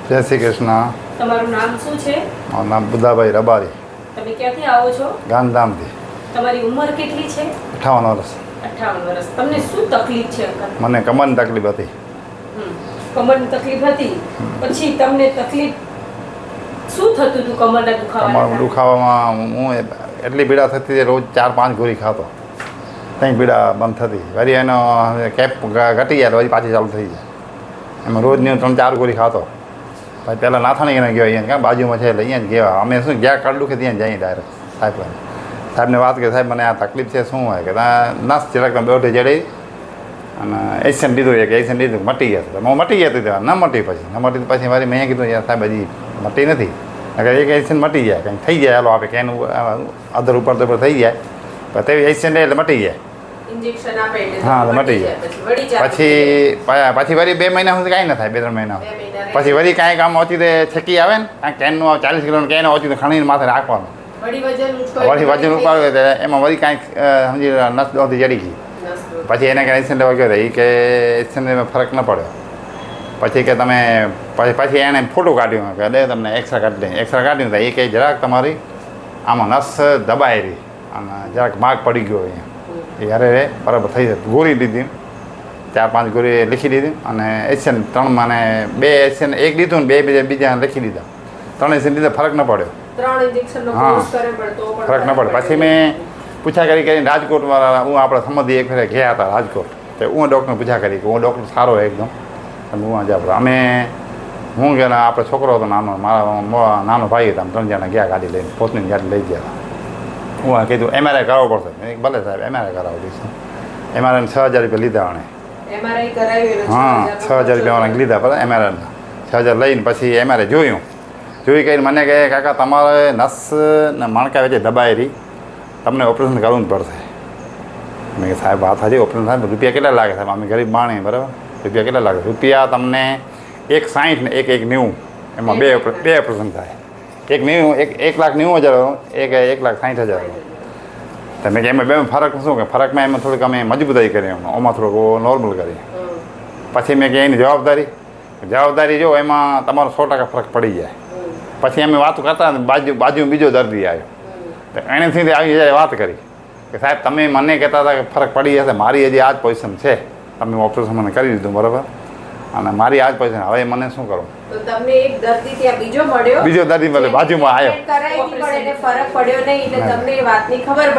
જય શ્રી કૃષ્ણ. તમારું નામ શું છે? મારું નામ બુદ્ધાભાઈ રબારી, તમે ક્યાંથી આવો છો? ગાંધીધામથી. તમારી ઉંમર કેટલી છે? 58 વર્ષ. 58 વર્ષ. તમને શું તકલીફ છે અંકલ? મને કમરની તકલીફ હતી. કમરની તકલીફ હતી. પછી તમને તકલીફ શું થતું હતું કમરના કમર દુખાવામાં હું એટલી પીડા થતી હતી, રોજ 4-5 ગોળી ખાતો, કંઈ પીડા બંધ થતી. વળી એનો કેપ ઘટી જાય વળી પાછી ચાલુ થઈ જાય. એમાં રોજની 3-4 ગોળી ખાતો. પછી પહેલાં નાથાણીને ગયો અહીંયા કાં બાજુમાં છે એટલે અહીંયા જ ગયા. અમે શું જ્યાં કડ દુખે ત્યાં જઈએ ડાયરેક્ટ સાહેબને વાત કરી, સાહેબ મને આ તકલીફ છે શું હોય કે નસ જરાક બેઠી જડી અને એક્શન લીધું એક્શન લીધું મટી ગયા. હું મટી ગયા હતી ન મટી પછી મારી મેં કીધું યાર સાહેબ હજી મટી નથી. અગર એક એક્શન મટી જાય કંઈક થઈ જાય, હાલો આપણે કેનું અધર ઉપર તો થઈ જાય પણ તેવી એક્શન લે એટલે મટી જાય. ઇન્જેક્શન આપે હા તો મટી જાય. પછી વળી 2 મહિના સુધી કાંઈ ન થાય, 2-3 મહિના પછી વળી કાંઈ કામ ઓછી છેકી આવે ને કાંઈક કેનનું 40 કિલોનું કેન ઓછી ખણીને માથે રાખવાનું. વળી વજન ઉપાડ્યું એમાં વળી કાંઈક સમજી નસ દોથી જડી ગઈ. પછી એને કાંઈ એક્શન લેવા ગયો એ કે એક્શન ફરક ન પડ્યો. પછી કે તમે પછી એણે ફોટો કાઢ્યું કે દે તમને એક્સરે કાઢી દે. એક્સરે કાઢ્યું તો એ કે જરાક તમારી આમાં નસ દબાઈ રહી અને જરાક માગ પડી ગયો અહીંયા. એ અરે બરાબર થઈ જાય. ગોળી લીધી, 4-5 ગોળી લીખી દીધી અને એક્શન 3 મને 2 એક્શન એક લીધું ને 2 બીજા લખી દીધા. 3 એક્શન લીધા, ફરક ન પડ્યો. 3 ઇન્જેક્શનનો કોર્સ કરે પણ તો પણ ફરક ન પડે. પછી મેં પૂછા કરીને રાજકોટવાળા હું આપણા સંબંધી એક ફેરે ગયા હતા રાજકોટ, તો હું ડૉક્ટરને પૂછા કરી કે હું ડૉક્ટર સારો એકદમ હું આજે આપણે હું ગયા આપણો છોકરો હતો નાનો, મારા નાનો ભાઈ હતા, 3 જણા ગયા ગાડી લઈને, પોતની ગાડી લઈ ગયા. હું કીધું MRI કરાવવો પડશે. મેં ભલે સાહેબ MRI કરાવી દઈશું. MRI 6,000 રૂપિયા લીધા મને. MRI કરાવ્યું? હા 6,000 રૂપિયા મને લીધા બરાબર. MRIના 6,000 લઈને પછી MRI જોઈ કરીને મને કહે કાકા તમારે નસ ને મણકા વચ્ચે દબાઈ રહી, તમને ઓપરેશન કરવું જ પડશે. મેં કહે સાહેબ વાત હજી ઓપરેશન થાય રૂપિયા કેટલા લાગે સાહેબ? અમે ગરીબ માણી બરાબર. રૂપિયા કેટલા લાગે? રૂપિયા તમને 1,60 ને 1,90 એમાં 2 ઓપરેશન થાય. 1,90,000 એક 1,60,000. તમે કે એમાં 2 ફરક શું કે ફરકમાં એમાં થોડીક અમે મજબૂતાઈ કરી, ઓમાં થોડુંક નોર્મલ કરી. પછી મેં કે એની જવાબદારી જો એમાં તમારો 100% ફરક પડી જાય. પછી અમે વાતો કરતા બાજુ બીજો દર્દી આવ્યો, તો એનેથી આવી જ્યારે વાત કરી કે સાહેબ તમે મને કહેતા હતા કે ફરક પડી જશે, મારી હજી આ જ પોઝિશન છે, તમે ઓપરેશન મને કરી દીધું બરાબર અને મારી આ જ પોઝિશન, હવે મને શું કરું? તો તમને એક દર્દી ત્યાં બીજો દર્દી મળ્યો બાજુમાં આવ્યો. ફરક પડ્યો નહીં એટલે તમને એ વાતની ખબર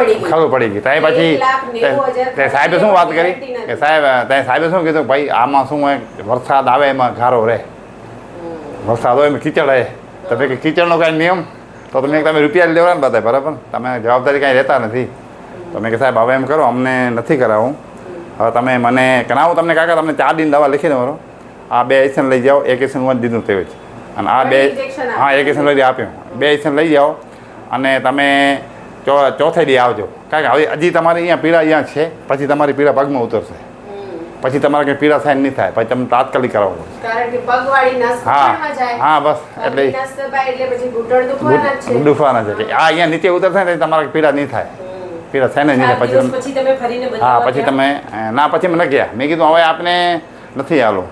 પડી ગઈ. ત્યાં પછી સાહેબે શું વાત કરી કે સાહેબે શું કીધું ભાઈ આમાં શું હોય વરસાદ આવે એમાં ઘારો રહે, વરસાદ હોય એમાં કીચડ રહે. તમે કે કીચડનો કાંઈ નિયમ તો તમે રૂપિયા લેવા ને બધા બરાબર, તમે જવાબદારી કાંઈ લેતા નથી. તમે કે સાહેબ હવે એમ કરો અમને નથી કરાવું, હવે તમે મને કરાવું તમને કાકા તમને 4 દિન દવા લખી દો, આ 2 એક્શન લઈ જાઓ. 1 એક્શન દીધું તે જ અને આ 2 હા 1 એક્શન લઈ આપ્યું. 2 એક્શન લઈ જાઓ અને તમે ચોથે દી આવજો, કારણ કે હવે હજી તમારી અહીંયા પીડા અહીંયા છે, પછી તમારી પીડા પગમાં ઉતરશે, પછી તમારે કંઈ પીડા થાય નહીં થાય, પછી તમને તાત્કાલિક કરાવવું પડશે. કારણ કે પગવાળી નસ ઘૂંટણમાં જાય. હા બસ એટલે નસ દબાય એટલે પછી ઘૂંટણ દુખવાના છે કે આ અહીંયા નીચે ઉતરશે ને તમારે પીડા નહીં થાય. પીડા થાય ને નહીં થાય પછી તમે ફરીને હા પછી તમે ના પછી મેં ગયા. મેં કીધું હવે આપણે નથી હાલો.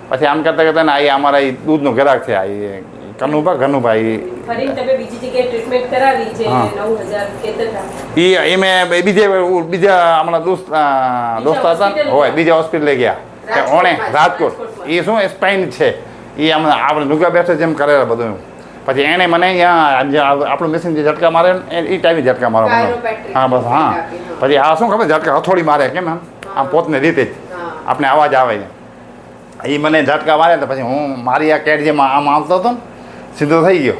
પછી આમ કરતા ને આ અમારા દૂધનું ગ્રાહક છે, આ કનુભાઈ ફરીને તમે બીજી જગ્યાએ ટ્રીટમેન્ટ કરાવી છે 9,000 એ મેં બીજા હમણાં દોસ્ત હતા હોય બીજા હોસ્પિટલ લઈ ગયા ઓણે રાજકોટ. એ શું સ્પાઇન છે એ આપણે નુગા બેઠે જેમ કરેલા બધું. પછી એણે મને અહીંયા આપણું મશીન જે ઝટકા મારે ને એ ટાઈમે ઝટકા મારો. હા બસ હા. પછી આ શું ખબર ઝટકા હથોડી મારે કેમ આમ પોતને રીતે જ આપણે અવાજ આવે છે. એ મને ઝટકા મારે તો પછી હું મારી આ કેટ જેમાં આમ આવતો હતો ને સીધો થઈ ગયો.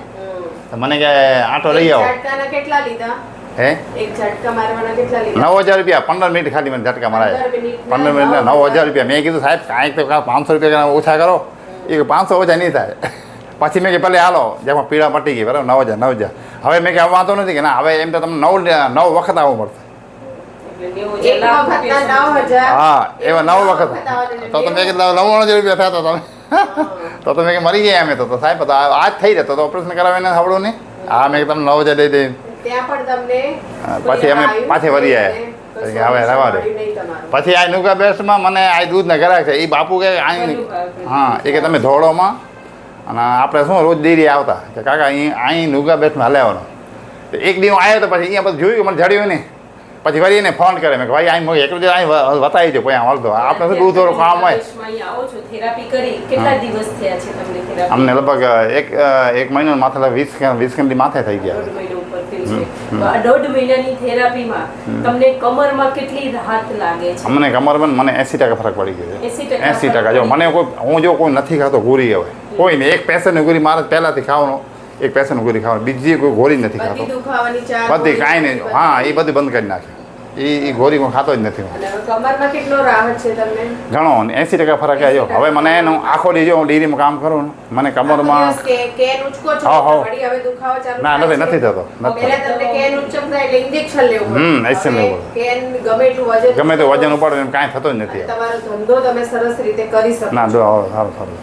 તો મને કે આટો લઈ આવો. કેટલા લીધા? હે એક ઝટકા મારવાના કેટલા લીધા? 9,000 રૂપિયા 15 મિનિટ ખાલી મને ઝટકા મારાય. 15 મિનિટ 9,000 રૂપિયા. મેં કીધું સાહેબ કાંઈક તો 500 રૂપિયા ઓછા કરો. એ 500 ઓછા નહીં થાય. પછી મેં કે ભલે હાલો જેમાં પીડા મટી ગઈ બરાબર 9,000. હવે મેં કે વાંધો નથી કે ના હવે એમ તો તમને 9 વખત આવવું પડશે. હા એવા 9 વખત. તો તમે કે 99,000 રૂપિયા થયા તમે તો તમે કે મરી ગયા અમે તો સાહેબ તો આજ થઈ જતો તો ઓપરેશન કરાવીને આવડું નહીં. હા મેં તમને 9,000 દઈ દઈ. પછી અમે પાછી વળી આવ્યા હવે રવા દે. પછી આ નુગા બેસ્ટમાં મને આ દૂધના ગ્રાહક છે એ બાપુ કે હા એ કે તમે ધોળોમાં અને આપણે શું રોજ ડેરી આવતા કે કાકા અહીં નુગા બેસમાં હલાવવાનો તો એક દી હું આવ્યો તો પછી અહીંયા બધું જોયું મને જડ્યું નહીં પછી વળી એને ફોન કરે મેં કે ભાઈ અહીં એકલું અહીં બતાવી દો પછી વળતો આપણે શું દૂર થોડું કામ હોય આવો છો થેરાપી કરી કેટલા દિવસ થયા છે તમને થેરાપી અમને લગભગ એક મહિનો માથે 20 કંદી માથે થઈ ગયા દોઢ મહિના ઉપર થયું છે તો આ દોઢ મહિનાની થેરાપીમાં તમને કમરમાં કેટલી રાહત લાગે છે અમને કમરમાં મને 80% ફરક પડી ગયો છે 80% જો મને હું જો કોઈ નથી ખાતો ગોળી હવે કોઈ નહીં એક પેશન્ટની ગોળી મારે પહેલાંથી ખાવાનો એક પેશન્ટની ગોળી ખાવાની બીજી કોઈ ગોળી નથી ખાતો બધી કાંઈ નહીં હા એ બધી બંધ કરી નાખી એ ગોળી હું ખાતો જ નથી કમરમાં કેટલો રાહત છે તમને ઘણો 80% ફરક આવ્યો હવે મને એનું આખો દી જો હું ડેરીમાં કામ કરું ને મને કમરમાં ના નથી થતો ઇન્જેક્શન લેવું એક્શન લેવું ગમે તે વજન ઉપાડો એમ કાંઈ થતો જ નથી તમારો ધંધો તમે સરસ રીતે કરી શકો ના સારું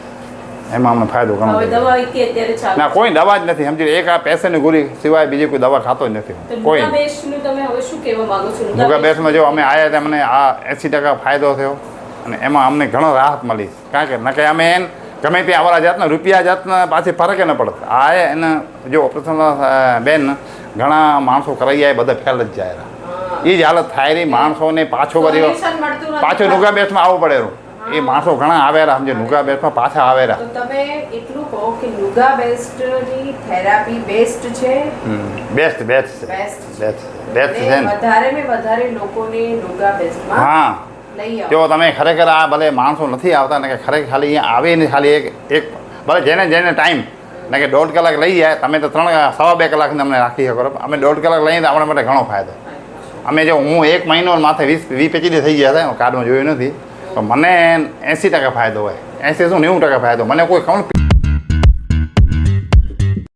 એમાં અમને ફાયદો ઘણો હવે દવા અત્યારે ચાલે ના કોઈ દવા જ નથી સમજી એક આ પેશન્ટની ગોળી સિવાય બીજી કોઈ દવા ખાતો જ નથી કોઈ બેસ્ટનું તમે હવે શું કહેવા માંગો છો નુગા બેસમાં જો અમે આવ્યા હતા મને આ 80% ફાયદો થયો અને એમાં અમને ઘણો રાહત મળી કારણ કે નકે અમે એને ગમે તે આવરા જાતના રૂપિયા જાતના પાછી ફરકે ન પડત આ એને જો ઓપરેશન બેન ઘણા માણસો કરાઈ જાય બધા ફેલ જ જાય એ જ હાલત થાય રહી માણસોને પાછો નુગા બેસમાં આવવું પડે એ માણસો ઘણા આવેરા સમજે નુગા બેસ્ટમાં પાછા આવેરા તો તમે એટલું કહો કે નુગા બેસ્ટની થેરાપી બેસ્ટ છે બેસ્ટ છે વધારે લોકોને નુગા બેસ્ટમાં હા લઈ આવો જો તમે ખરેખર આ ભલે માણસો નથી આવતા ને કે ખરેખર ખાલી અહીંયા આવે ને ખાલી એક ભલે જેને ટાઈમ ને કે 1.5 કલાક લઈ જાય તમે તો 3-2 કલાકની અમને રાખી શકો અમે 1.5 કલાક લઈને તો આપણા માટે ઘણો ફાયદો અમે જો હું 1 મહિનો માથે 20-25 થઈ ગયા હતા કાર્ડમાં જોયું નથી તો મને 80% ફાયદો હોય 80 શું 90% ફાયદો મને કોઈ કહું